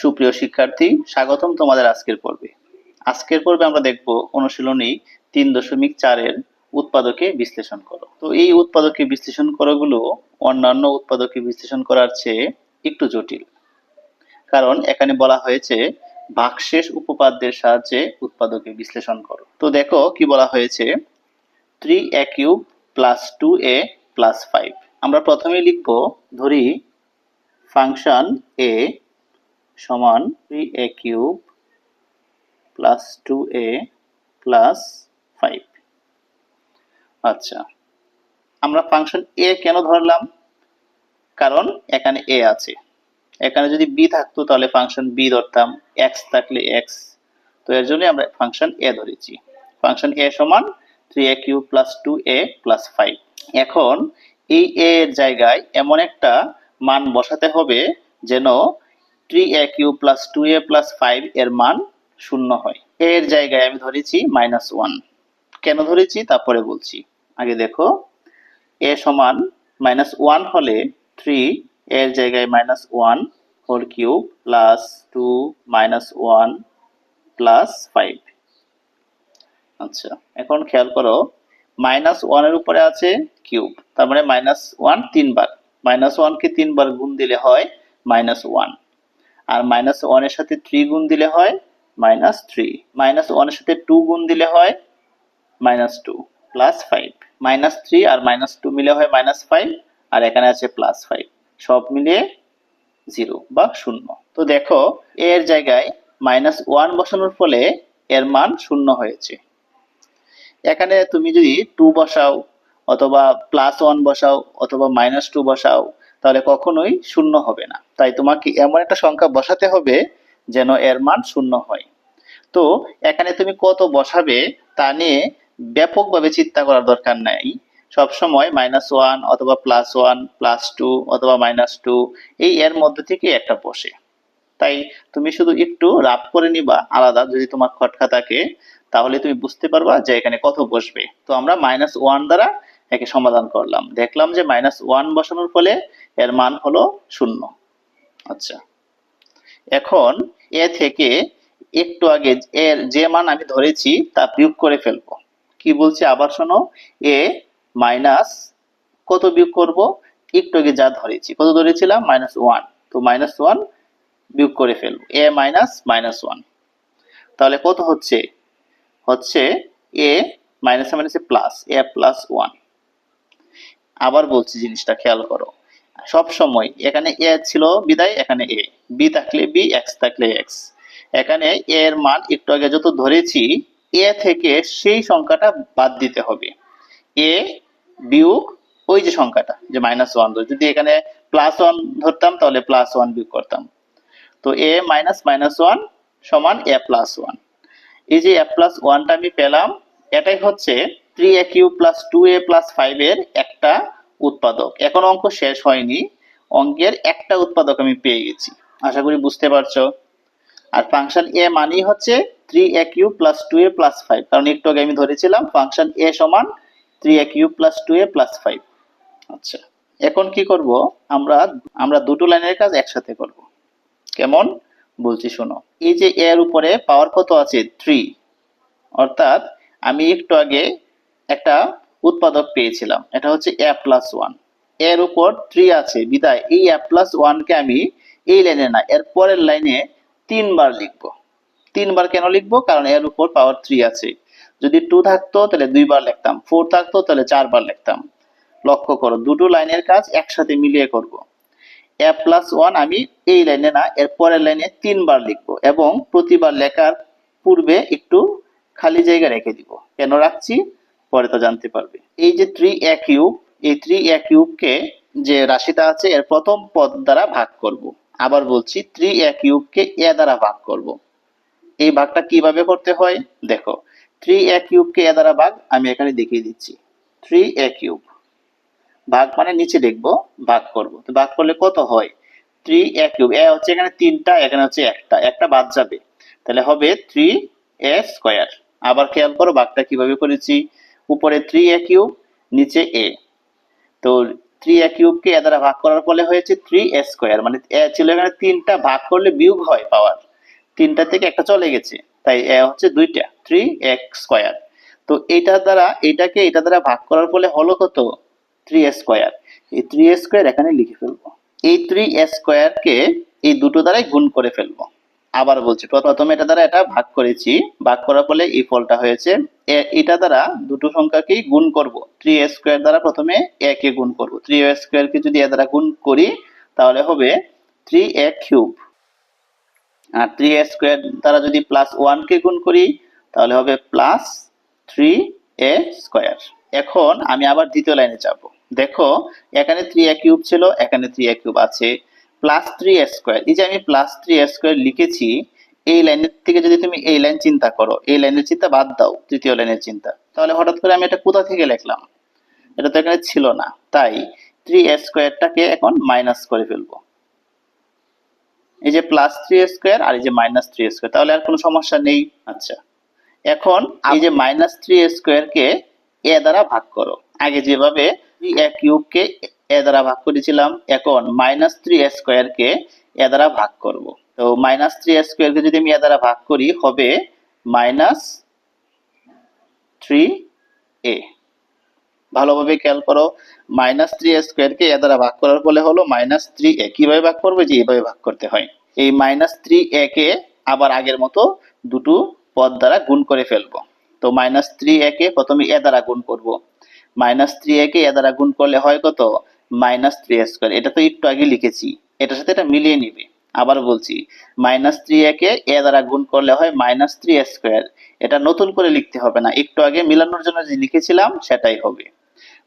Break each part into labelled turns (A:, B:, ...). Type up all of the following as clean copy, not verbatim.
A: সুপ্রিয় শিক্ষার্থী, স্বাগতম তোমাদের আজকের পর্বে। আজকের পর্বে আমরা দেখব অনুশীলনী 3.4 এর উৎপাদকে বিশ্লেষণ করো। তো এই উৎপাদকে বিশ্লেষণ করাগুলো অন্যান্য উৎপাদকে বিশ্লেষণ করার চেয়ে একটু জটিল, কারণ এখানে বলা হয়েছে ভাগশেষ উপপাদ্যের সাহায্যে উৎপাদকে বিশ্লেষণ করো। তো দেখো কি বলা হয়েছে, 3a cube plus 2a plus 5। আমরা প্রথমেই লিখব, ধরি ফাংশন a সমান 3a cube plus 2a plus 5। আচ্ছা, আমরা ফাংশন a কেন ধরলাম? কারণ এখানে a আছে। এখানে যদি b থাকতো তাহলে ফাংশন b ধরতাম, x থাকলে x। তো এর জন্য আমরা ফাংশন a ধরেছি। ফাংশন a সমান 3a cube plus 2a plus 5। এখন এই a এর জায়গায় এমন একটা মান বসাতে হবে যেন 3a cube plus 2a plus 5 এর মান শূন্য হয়। a এর জায়গায় আমি ধরেছি -1। কেন ধরেছি তারপরে বলছি। আগে দেখো, a সমান -1 হলে 3 এর জায়গায় -1 হোল কিউব প্লাস 2 -1 প্লাস 5। আচ্ছা, এখন খেয়াল করো, -1 এর উপরে আছে কিউব, তার মানে -1 তিনবার। -1 কে তিনবার গুণ দিলে হয় -1, আর -1 এর সাথে 3 গুণ দিলে হয় -3, -1 এর সাথে 2 গুণ দিলে হয় -2 প্লাস 5, -3 আর -2 মিলে হয় -5, আর এখানে আছে প্লাস 5, সব মিলিয়ে 0 বা 0। তো দেখো, এর জায়গায় -1 বসানোর ফলে এর মান 0 হয়েছে। এখানে তুমি যদি 2 বসাও অথবা +1 বসাও অথবা -2 বসাও, তাহলে কখনোই 0 হবে না। তাই তোমাকে এমন একটা সংখ্যা বসাতে হবে যেন এর মান 0 হয়। তো এখানে তুমি কত বসাবে তা নিয়ে ব্যাপকভাবে চিন্তা করার দরকার নাই। সবসময় -1 অথবা +1 +2 অথবা -2 এই এর মধ্যে থেকে একটা বসে। তাই তুমি শুধু একটু রাফ করে নিবা আলাদা, যদি তোমার খটকা থাকে তাহলে তুমি বুঝতে পারবা যে এখানে কত বসবে। তো আমরা -1 দ্বারা একে সমাধান করলাম, দেখলাম যে -1 বসানোর ফলে এর মান হলো 0। আচ্ছা, এখন এ থেকে একটু আগে এর যে মান আমি ধরেছি তা বিয়োগ করে ফেলবো। কি বলছি আবার শোনো, এ মাইনাস কত বিয়োগ করব? একটু আগে যা ধরেছি, কত ধরেছিলাম? -1। তো -1 বিয়োগ করে ফেলবো, a মাইনাস -1। তাহলে কত হচ্ছে? হচ্ছে a মাইনাস মাইনাসে প্লাস, a প্লাস 1। আবার বলছি, জিনিসটা খেয়াল করো, সব সময় এখানে a ছিল বিদায় এখানে a, b থাকলে b, x থাকলে x। এখানে a এর মান একটু আগে যত ধরেছি, a থেকে সেই সংখ্যাটা বাদ দিতে হবে। a বিয়োগ ওই যে সংখ্যাটা, যে -1, যদি এখানে +1 ধরতাম তাহলে +1 বিয়োগ করতাম। তো a মাইনাস -1 সমান a প্লাস 1। এই যে a প্লাস 1টা আমি পেলাম, এটাই হচ্ছে 3a cube plus 2a plus 5 এর একটা উৎপাদক। এখন অঙ্ক শেষ হয়নি, অঙ্কের একটা উৎপাদক আমি পেয়ে গেছি। আশা করি বুঝতে পারছো। আর ফাংশন a মানেই হচ্ছে 3a cube plus 2a plus 5, কারণ একটু আগে আমি ধরেছিলাম ফাংশন a সমান 3a cube plus 2a plus 5। আচ্ছা, এখন কি করব, আমরা দুটো লাইনের কাজ একসাথে করব। কেমন বলছি শোনো, এই যে এর উপরে পাওয়ার কত আছে? 3। অর্থাৎ আমি একটু আগে একটা উৎপাদক পেয়েছিলাম, এটা হচ্ছে a প্লাস 1। এর উপর 3 আছে বিদায় এই a প্লাস 1 কে আমি এই লাইনে না, এর পরের লাইনে 3 বার লিখবো। 3 বার কেন লিখবো? কারণ এর উপর পাওয়ার 3 আছে। যদি 2 থাকতো তাহলে 2 বার লিখতাম, 4 থাকতো তাহলে 4 বার লিখতাম। লক্ষ্য করো, দুটো লাইনের কাজ একসাথে মিলিয়ে করব। a প্লাস 1 আমি এই লাইনে না, এর পরের লাইনে 3 বার লিখবো, এবং প্রতিবার লেখার পূর্বে একটু খালি জায়গা রেখে দিব। কেন রাখছি পরে তো জানতে পারবে। এই যে 3a কিউব, এই 3a কিউবকে যে রাশিটা আছে এর প্রথম পদ দ্বারা ভাগ করব। আবার বলছি, 3a কিউবকে a দ্বারা ভাগ করব। এই ভাগটা কিভাবে করতে হয় দেখো, 3a কিউবকে a দ্বারা ভাগ আমি এখানে দেখিয়ে দিচ্ছি। 3a কিউব ভাগ মানে নিচে লিখবো, ভাগ করব। তো ভাগ করলে কত হয়? 3a কিউব, a হচ্ছে এখানে 3টা, এখানে হচ্ছে একটা বাদ যাবে, তাহলে হবে 3a স্কয়ার। আবার খেয়াল করো ভাগটা কিভাবে করেছি, উপরে 3a কিউব, নিচে a। তো 3a কিউবকে এ দ্বারা ভাগ করার ফলে হয়েছে 3a স্কয়ার, মানে এ ছিল এখানে 3টা, ভাগ করলে বিয়োগ হয় পাওয়ার, 3টা থেকে একটা চলে গেছে, তাই এ হচ্ছে 2টা, 3x স্কয়ার। তো এটা দ্বারা এটাকে এটা দ্বারা ভাগ করার ফলে হলো কত, 3a স্কয়ার। এই 3a স্কয়ার এখানে লিখে ফেলবো। এই 3a স্কয়ারকে এই দুটো দ্বারাই গুণ করে ফেলবো। আবার বলছি, প্রথমে এটা দ্বারা এটা ভাগ করেছি, ভাগ করার ফলে এই ফলটা হয়েছে। এটা দ্বারা দুটো সংখ্যাকেই গুণ করব, 3a স্কয়ার দ্বারা প্রথমে a কে গুণ করব, 3a স্কয়ার কে যদি এ দ্বারা গুণ করি তাহলে হবে 3a কিউব, আর 3a স্কয়ার দ্বারা যদি +1 কে গুণ করি তাহলে হবে +3a স্কয়ার। এখন আমি আবার দ্বিতীয় লাইনে যাব। দেখো এখানে 3a কিউব ছিল, এখানে 3a কিউব আছে, +3a স্কয়ার, এই যে আমি +3a স্কয়ার লিখেছি, এই লাইনের থেকে যদি তুমি এই লাইন চিন্তা করো, এই লাইনের চিন্তা বাদ দাও, তৃতীয় লাইনের চিন্তা, তাহলে হঠাৎ করে আমি এটা কোথা থেকে লিখলাম, এটা তো এখানে ছিল না, তাই 3a স্কয়ারটাকে এখন মাইনাস করে ফেলবো। এই যে +3a স্কয়ার আর এই যে -3a স্কয়ার, তাহলে আর কোনো সমস্যা নেই। আচ্ছা, এখন এই যে -3a স্কয়ার কে a দ্বারা ভাগ করো, আগে যেভাবে 3a কিউব কে a দ্বারা ভাগ করেছিলাম, এখন -3a স্কয়ার কে a দ্বারা ভাগ করব। তো -3a স্কয়ার কে যদি আমি a দ্বারা ভাগ করি হবে -3a। ভালোভাবে খেয়াল করো, -3a স্কয়ার কে a দ্বারা ভাগ করার ফলে হলো -3a। কিভাবে ভাগ করবে, যে এইভাবে ভাগ করতে হয়। এই -3a কে আবার আগের মতো দুটো পদ দ্বারা গুণ করে ফেলবো। তো -3a কে প্রথমে a দ্বারা গুণ করব, -3a কে a দ্বারা গুণ করলে হয় কত, -3a স্কয়ার। এটা তো একটু আগে লিখেছি, এটার সাথে এটা মিলিয়ে নিবে। আবার বলছি, -3a কে a দ্বারা গুণ করলে হয় -3a স্কয়ার। এটা নতুন করে লিখতে হবে না, একটু আগে মিলানোর জন্য যে লিখেছিলাম সেটাই হবে।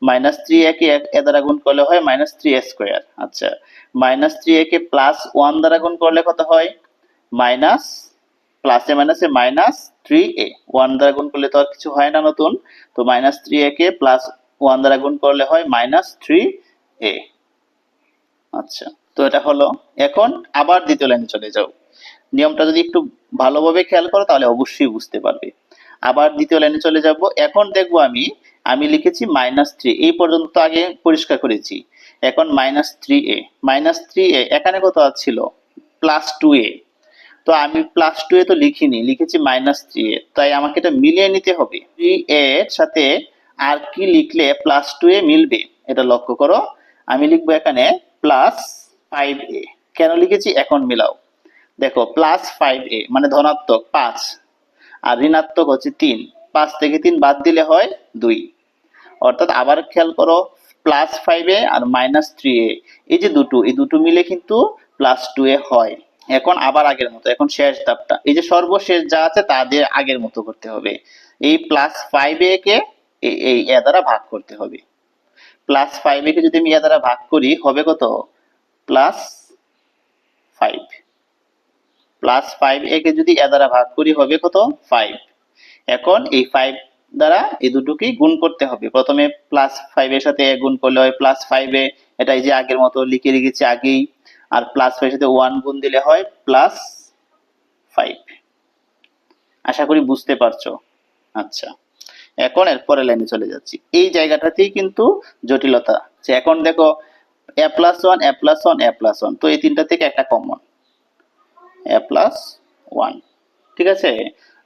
A: -3a কে a দ্বারা গুণ করলে হয় -3a স্কয়ার। আচ্ছা, -3a কে +1 দ্বারা গুণ করলে কত হয়, মাইনাস, প্লাসে মাইনাসে -3a, 1 দ্বারা গুণ করলে তো আর কিছু হয় না নতুন, তো -3a কে +1 দ্বারা গুণ করলে হয় -3a। আচ্ছা, তো এটা হলো। এখন আবার দ্বিতীয় লাইনে চলে যাও, নিয়মটা যদি একটু ভালোভাবে খেয়াল করো তাহলে অবশ্যই বুঝতে পারবে। আবার দ্বিতীয় লাইনে চলে যাব। এখন দেখবো আমি লিখেছি -3, এই পর্যন্ত তো আগে পরিষ্কার করেছি। এখন -3a, -3a এখানে কত ছিল, +2a, তো আমি +2a তো লিখিনি, লিখেছি -3a, তাই আমাকে এটা মিলিয়ে নিতে হবে। 3a এর সাথে আর কি লিখলে +2a মিলবে, এটা লক্ষ্য করো। আমি লিখবো এখানে +5a। কেন লিখেছি এখন মিলাও। দেখো +5a মানে ধনাত্মক 5, আর ঋণাত্মক হচ্ছে 3, 5 থেকে 3 বাদ দিলে হয় 2। অর্থাৎ আবার খেয়াল করো, +5a আর -3a, এই যে এই দুটো মিলে কিন্তু +2a হয়। এখন আবার আগের মতো, এখন শেষ ধাপটা, এই যে সর্বশেষ যা আছে তা দিয়ে আগের মতো করতে হবে। এই +5a কে এই a দ্বারা ভাগ করতে হবে। +5a কে যদি আমি a দ্বারা ভাগ করি হবে কত, +5। +5a কে যদি a দ্বারা ভাগ করি হবে কত, 5। এখন এই 5 দ্বারা এই দুটোকেই গুণ করতে হবে। প্রথমে +5 এর সাথে a গুণ করলে হয় +5a, এটা এই যে আগের মতো লিখে রেখেছি আগেই, আর +5 এর সাথে 1 গুণ দিলে হয় +5। আশা করি বুঝতে পারছো। আচ্ছা, এখন এর পরের লাইনে চলে যাচ্ছি। এই জায়গাটাতেই কিন্তু জটিলতা, যে এখন দেখো a+1 a+1 a+1, তো এই তিনটা থেকে একটা কমন, a+1, ঠিক আছে।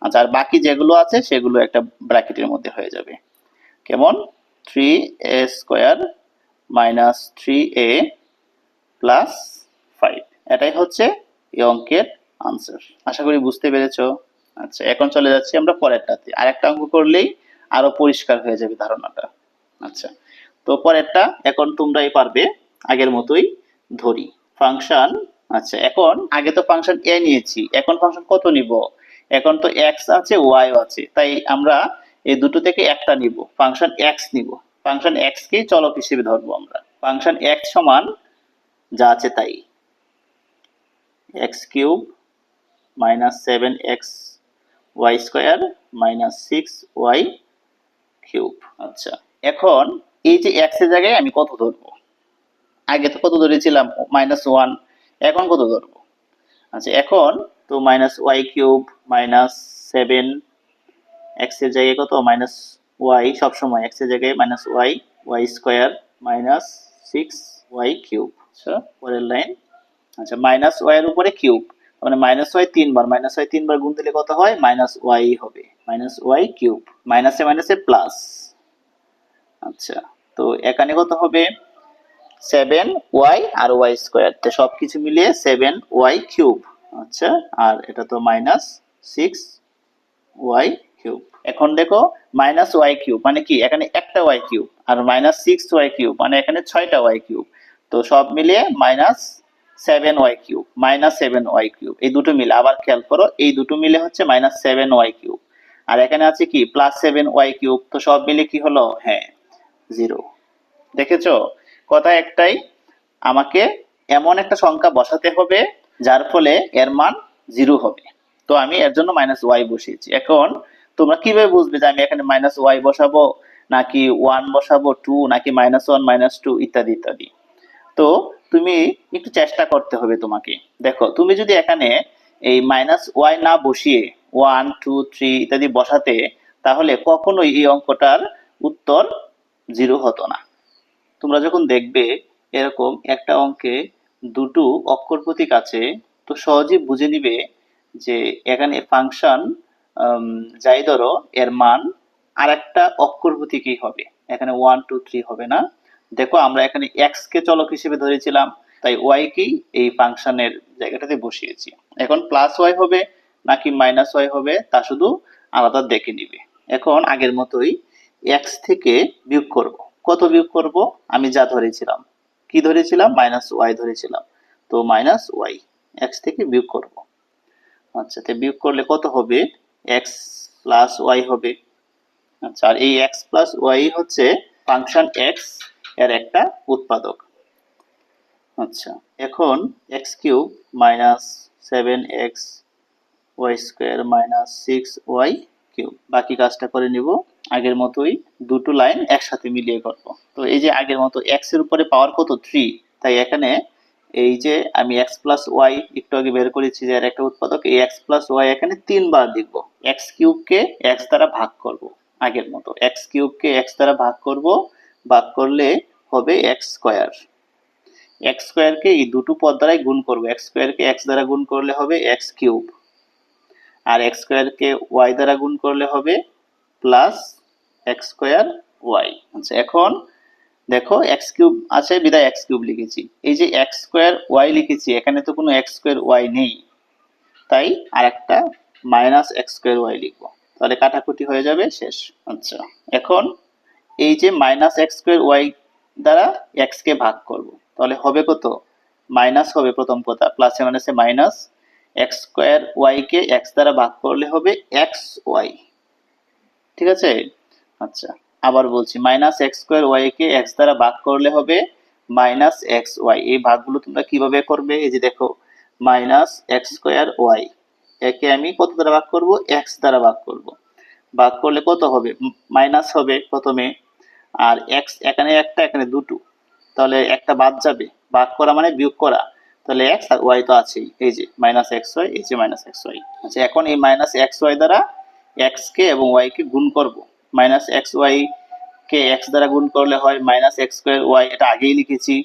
A: আচ্ছা, আর বাকি যেগুলো আছে সেগুলো একটা ব্র্যাকেটের মধ্যে হয়ে যাবে। কেমন, 3a স্কয়ার -3a প্লাস 5, এটাই হচ্ছে এই অঙ্কের আনসার। আশা করি বুঝতে পেরেছো। আচ্ছা, এখন চলে যাচ্ছি আমরা পরেরটাতে, আরেকটা অঙ্ক করলেই আরো পরিষ্কার হয়ে যাবে ধারণাটা। আচ্ছা, তো পরেরটা এখন তোমরাই পারবে, আগের মতোই ধরি ফাংশন। আচ্ছা, এখন আগে তো ফাংশন a নিয়েছি, এখন ফাংশন কত নিব, এখন তো x আছে y আছে, তাই আমরা এই দুটো থেকে একটা নিব, ফাংশন x নিব। ফাংশন x কেই চলক হিসেবে ধরবো আমরা। ফাংশন x সমান যা আছে তাই, x³ -7x y square -6y³। আচ্ছা, এখন এই যে x এর জায়গায় আমি কত ধরবো, আগে তো কত ধরেছিলাম, -1, এখন কত ধরবো। আচ্ছা, এখন তো -y³ -7, x এর জায়গায় কত, -y, সবসময় x এর জায়গায় -y, y square 6y cube. আচ্ছা পরের লাইন, আচ্ছা মাইনাস ওয়াই এর উপরে কিউব, মানে মাইনাস ওয়াই 3 বার, মাইনাস ওয়াই 3 বার গুণ দিলে কত হয়, মাইনাস ওয়াই হবে, মাইনাস ওয়াই কিউব, মাইনাসে মাইনাসে প্লাস। আচ্ছা তো এখানে কত হবে, 7y আর ওয়াই স্কোয়ার, তো সবকিছু মিলিয়ে 7y কিউব। আচ্ছা আর এটা তো মাইনাস 6y কিউব। এখন দেখো মাইনাস ওয়াই কিউব মানে কি, এখানে একটা ওয়াই কিউব, আর মাইনাস 6y কিউব মানে এখানে 6টা ওয়াই কিউব, তো সব মিলিয়ে minus 7y cube, minus 7y cube, এই দুটো মিলে আবার খেয়াল করো, এই দুটো মিলে হচ্ছে মাইনাস 7y কিউব, আর এখানে আছে কি প্লাস 7y কিউব, তো সব মিলে কি হলো, হ্যাঁ 0। দেখেছো, কথা একটাই, আমাকে এমন একটা সংখ্যা বসাতে হবে যার ফলে এর মান 0 হবে, তো আমি এর জন্য মাইনাস ওয়াই বসিয়েছি। এখন তোমরা কিভাবে বুঝবে যে আমি এখানে মাইনাস ওয়াই বসাবো নাকি 1 বসাবো, 2 নাকি -1 -2 ইত্যাদি ইত্যাদি, তো তুমি একটু চেষ্টা করতে হবে তোমাকে। দেখো তুমি যদি এখানে এই মাইনাস ওয়াই না বসিয়ে 1 2 3 ইত্যাদি বসাতে, তাহলে কখনোই এই অঙ্কটার উত্তর 0 হতো না। তোমরা যখন দেখবে এরকম একটা অঙ্কে দুটো অক্ষর প্রতীক আছে, তো সহজেই বুঝে নিবে যে এখানে ফাংশন যাই ধরো এর মান আরেকটা অক্ষর প্রতীকই হবে, এখানে 1 2 3 হবে না। দেখো আমরা এখানে এক্স কে চলক হিসেবে ধরেছিলাম, তাই ওয়াই কেই এই ফাংশনের জায়গাটাতে বসিয়েছি। এখন প্লাস ওয়াই হবে নাকি মাইনাস ওয়াই হবে তা শুধু আলাদা দেখে নিবে। এখন আগের মতোই এক্স থেকে বিয়োগ করব। কত বিয়োগ করব, আমি যা ধরেছিলাম, কি ধরেছিলাম, মাইনাস ওয়াই ধরেছিলাম, তো মাইনাস ওয়াই এক্স থেকে বিয়োগ করব। আচ্ছা তো বিয়োগ করলে কত হবে, এক্স প্লাস ওয়াই হবে। আচ্ছা আর এই এক্স প্লাস ওয়াই হচ্ছে ফাংশন এক্স এর একটা উৎপাদক। আচ্ছা এখন x cube minus 7x y square minus 6y cube, বাকি কাজটা করে নিব আগের মতোই, দুটো লাইন একসাথে মিলিয়ে করব। তো এই যে আগের মতো x এর উপরে পাওয়ার কত 3, তাই এখানে এই যে আমি x প্লাস ওয়াই একটু আগে বের করেছি যে এর একটা উৎপাদক, এই x প্লাস ওয়াই এখানে 3 বার লিখব। x কিউবকে x দ্বারা ভাগ করব, আগের মতো x কিউবকে x দ্বারা ভাগ করব, ভাগ করলে হবে x স্কোয়ার, এক্স স্কোয়ারকে এই দুটো পদ দ্বারাই গুণ করব, এক্স স্কোয়ারকে এক্স দ্বারা গুণ করলে হবে এক্স কিউব, আর এক্স স্কোয়ারকে ওয়াই দ্বারা গুণ করলে হবে প্লাস এক্স স্কোয়ার ওয়াই। আচ্ছা এখন দেখো এক্স কিউব আছে বিদায় এক্স কিউব লিখেছি, এই যে এক্স স্কোয়ার ওয়াই লিখেছি এখানে তো কোনো এক্স স্কোয়ার ওয়াই নেই, তাই আর একটা মাইনাস এক্স স্কোয়ার ওয়াই লিখবো, তাহলে কাটাকুটি হয়ে যাবে, শেষ। আচ্ছা এখন এই যে মাইনাস এক্স স্কোয়ার ওয়াই দ্বারা এক্স কে ভাগ করব, তাহলে হবে কত, মাইনাস হবে প্রথম কথা, প্লাসে মাইনাসে মাইনাস, এক্স স্কোয়ার ওয়াই কে এক্স দ্বারা ভাগ করলে হবে এক্স ওয়াই, ঠিক আছে। আচ্ছা আবার বলছি, মাইনাস এক্স স্কোয়ার ওয়াই কে এক্স দ্বারা ভাগ করলে হবে মাইনাস এক্স ওয়াই। এই ভাগগুলো তোমরা কিভাবে করবে, এই যে দেখো মাইনাস এক্স স্কোয়ার ওয়াই একে আমি কত দ্বারা ভাগ করব, এক্স দ্বারা ভাগ করব, ভাগ করলে কত হবে, মাইনাস হবে প্রথমে, আর এক্স এখানে একটা এখানে দুটো, তাহলে একটা বাদ যাবে, ভাগ করা মানে বিয়োগ করা, তাহলে এক্স আর ওয়াই তো আছেই, এই যে মাইনাস এক্স ওয়াই, এই যে মাইনাস এক্স ওয়াই। আচ্ছা এখন এই মাইনাস এক্স ওয়াই দ্বারা এক্স কে এবং ওয়াই কে গুণ করব, মাইনাস এক্স ওয়াই কে এক্স দ্বারা গুণ করলে হয় মাইনাস এক্স স্কোয়ার ওয়াই, এটা আগেই লিখেছি,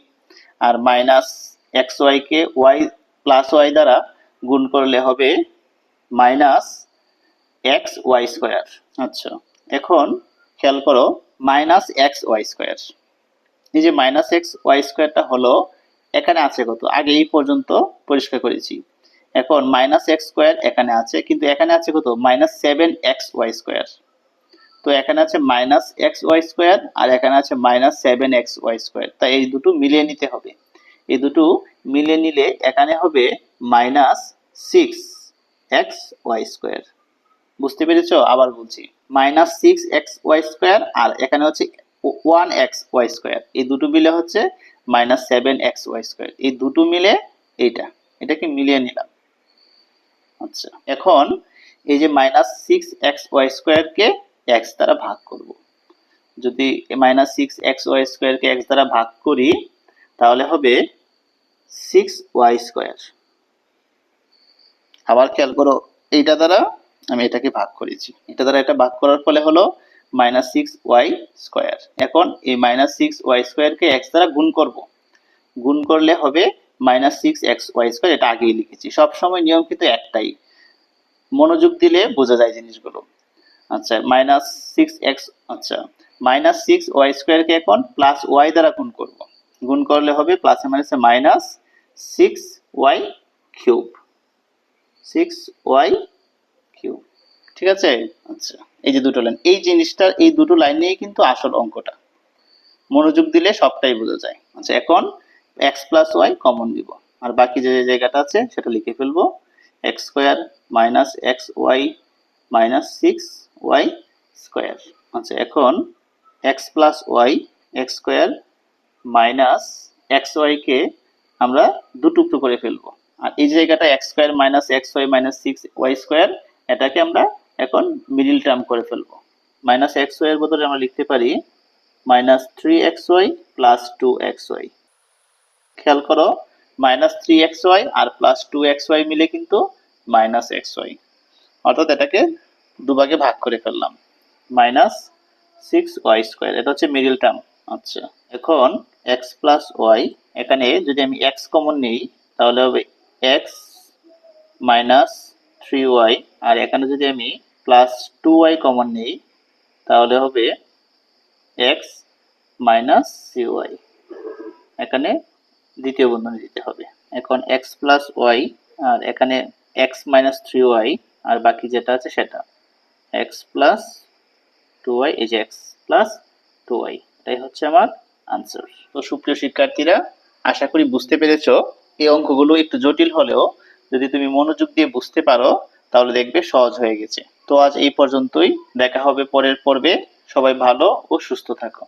A: আর মাইনাস এক্স ওয়াই কে ওয়াই প্লাস ওয়াই দ্বারা গুণ করলে হবে মাইনাস এক্স ওয়াই স্কোয়ার। আচ্ছা এখন খেয়াল করো মাইনাস এক্স ওয়াই স্কোয়ার, এই যে মাইনাস এক্স ওয়াই স্কোয়ারটা হলো এখানে আছে কত, আগে এই পর্যন্ত পরিষ্কার করেছি, এখন মাইনাস এক্স স্কোয়ার এখানে আছে, কিন্তু এখানে আছে কত, মাইনাস 7x ওয়াই স্কোয়ার, তো এখানে আছে মাইনাস এক্স ওয়াই স্কোয়ার আর এখানে আছে মাইনাস 7x ওয়াই স্কোয়ার, তাই এই দুটো মিলিয়ে নিতে হবে, এই দুটো মিলিয়ে নিলে এখানে হবে মাইনাস 6x ওয়াই স্কোয়ার। বুঝতে পেরেছো, আবার বলছি মাইনাস 6x ওয়াই স্কোয়ার আর এখানে হচ্ছে 1x ওয়াই স্কোয়ার, এই দুটো মিলে হচ্ছে মাইনাস 7x ওয়াই স্কোয়ার, এই দুটো মিলে এটাকে মিলিয়ে নিলাম। আচ্ছা এখন এই যে মাইনাস 6x ওয়াই স্কোয়ারকে এক্স দ্বারা ভাগ করব, যদি মাইনাস 6x ওয়াই স্কোয়ারকে এক্স দ্বারা ভাগ করি তাহলে হবে 6y স্কোয়ার। আবার খেয়াল করো এইটা দ্বারা আমি এটাকে ভাগ করেছি, এটা দ্বারা এটা ভাগ করার ফলে হলো মাইনাস সিক্স ওয়াই স্কোয়ার। এখন এই মাইনাস সিক্স ওয়াই স্কোয়ারকে এক্স দ্বারা গুণ করব, গুণ করলে হবে minus six x y square. এটা আগেই লিখেছি, সবসময় নিয়ম কিন্তু একটাই, মনোযোগ দিলে বোঝা যায় জিনিসগুলো। আচ্ছা মাইনাস সিক্স এক্স, আচ্ছা মাইনাস সিক্স ওয়াই স্কোয়ারকে এখন প্লাস ওয়াই দ্বারা গুণ করব, গুণ করলে হবে প্লাসে মাইনাসে minus six y cube, six y cube. ঠিক আছে? আচ্ছা এই যে দুটো লাইন, এই জিনিসটা এই দুটো লাইন নিয়েই কিন্তু আসল অঙ্কটা, মনোযোগ দিলে সবটাই বোঝা যায়। আচ্ছা এখন এক্স প্লাস ওয়াই কমন দিব, আর বাকি যে জায়গাটা আছে সেটা লিখে ফেলবো, x square minus x y minus six y square. আচ্ছা এখন x plus y x square minus x ওয়াইকে আমরা দু টুকরো করে ফেলবো, আর এই জায়গাটা x square minus x y minus six y square, এটাকে আমরা এখন মিডিল টার্ম করে ফেলবো। মাইনাস এক্স ওয়াই এর বদলে আমরা লিখতে পারি minus three x y plus two x y. খেয়াল করো মাইনাস থ্রি এক্স ওয়াই আর প্লাস টু এক্স ওয়াই মিলে কিন্তু মাইনাস এক্স ওয়াই, অর্থাৎ এটাকে দুভাগে ভাগ করে ফেললাম, মাইনাস সিক্স ওয়াই স্কোয়ার, এটা হচ্ছে মিডিল টার্ম। আচ্ছা এখন এক্স প্লাস ওয়াই, এখানে যদি আমি এক্স কমন নিই তাহলে হবে এক্স মাইনাস থ্রি ওয়াই, আর এখানে যদি আমি প্লাস টু ওয়াই কমন নিই তাহলে হবে এক্স মাইনাস সি ওয়াই, এখানে দ্বিতীয় বন্ধনী দিতে হবে। এখন এক্স প্লাস ওয়াই আর এখানে এক্স মাইনাস থ্রি ওয়াই, আর বাকি যেটা আছে সেটা এক্স প্লাস টু ওয়াই, এই যে এক্স প্লাস টু ওয়াই, এটাই হচ্ছে আমার আনসার। তো সুপ্রিয় শিক্ষার্থীরা, আশা করি বুঝতে পেরেছো। এই অঙ্কগুলো একটু জটিল হলেও যদি তুমি মনোযোগ দিয়ে বুঝতে পারো তাহলে দেখবে সহজ হয়ে গেছে। তো আজ এই পর্যন্তই, দেখা হবে পরের পর্বে। সবাই ভালো ও সুস্থ থাকো।